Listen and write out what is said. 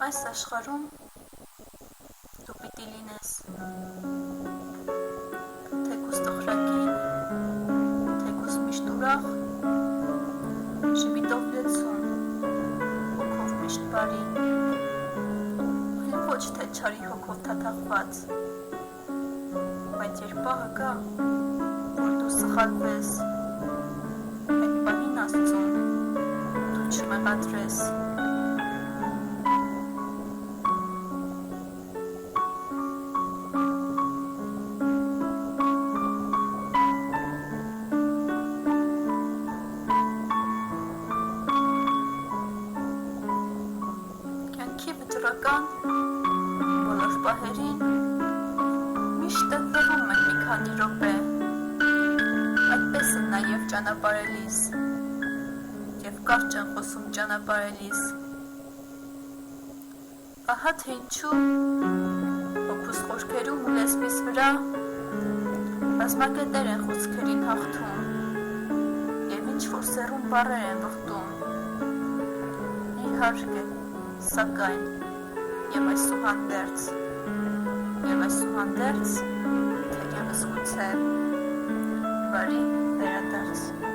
Այս աշխարհում դու պիտի լինես թեկուզ տխրագին, թեկուզ միշտ ուրախ, ժպիտով լեցուն, հոգով միշտ բարի, ոչ թե չարի հոգով թաթախված, բայց երբ պահը գա, որ դու սխալվես, այդ պահին Աստծուն դու չմեղադրես։ Կյանքի վճռական բոլոր պահերին միշտ տևում են մի քանի րոպե, այդպես է նաև ճանապարհելիս և կարճ են խոսում ճանապարհելիս։ Ահա թե ինչու հոգուս խորքերում ու լեզվիս վրա բազմակետեր են խոսքերին հաղթում և ինչ-որ սեռուն բառեր են վխտում։ Իհարկե, սակայն, և այսուհանդերձ, թերևս գուցե, բարի վերադարձ։